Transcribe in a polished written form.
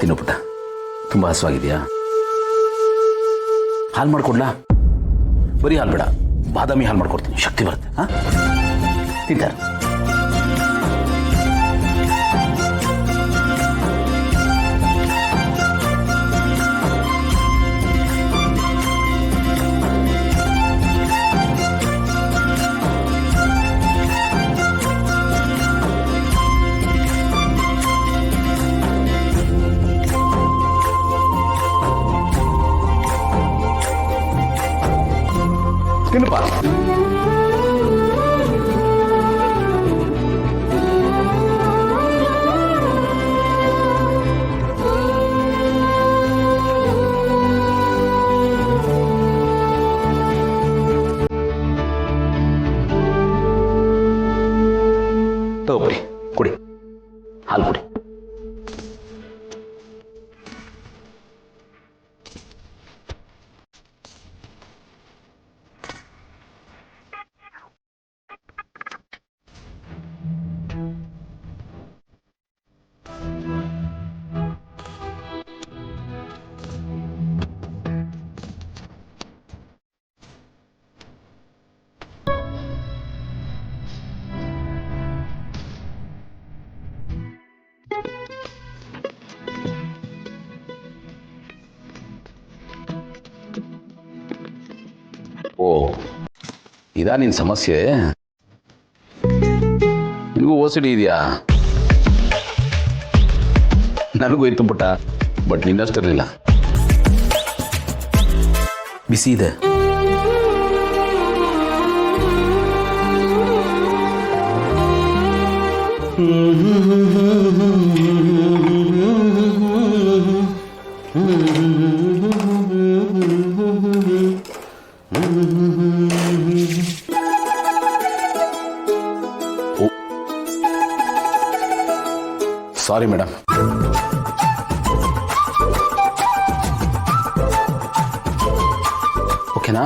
ತಿನ್ನು ಪುಟ್ಟ, ತುಂಬ ಹಸುವಾಗಿದೆಯಾ? ಹಾಲು ಮಾಡ್ಕೊಡ್ಲಾ? ಬರೀ ಹಾಲು ಬೇಡ, ಬಾದಾಮಿ ಹಾಲು ಮಾಡ್ಕೊಡ್ತೀನಿ, ಶಕ್ತಿ ಬರುತ್ತೆ. ಹಾಂ, ತಿಂತಾರೆ. ತಿನ್ನಪ್ಪ. ತಗೋರಿ, ಕುಡಿ, ಹಾಲು ಕುಡಿ. ಓ, ಇದಾ ನಿನ್ನ ಸಮಸ್ಯೆ? ನಿನಗೂ ಓಸಿಡಿ ಇದೆಯಾ? ನನಗೂ ಇತ್ತು ಪುಟ್ಟ, ಬಟ್ ನಿನ್ನಷ್ಟಿರಲಿಲ್ಲ. ಬಿಸಿ ಇದೆ. Sorry madam. ಓಕೆನಾ?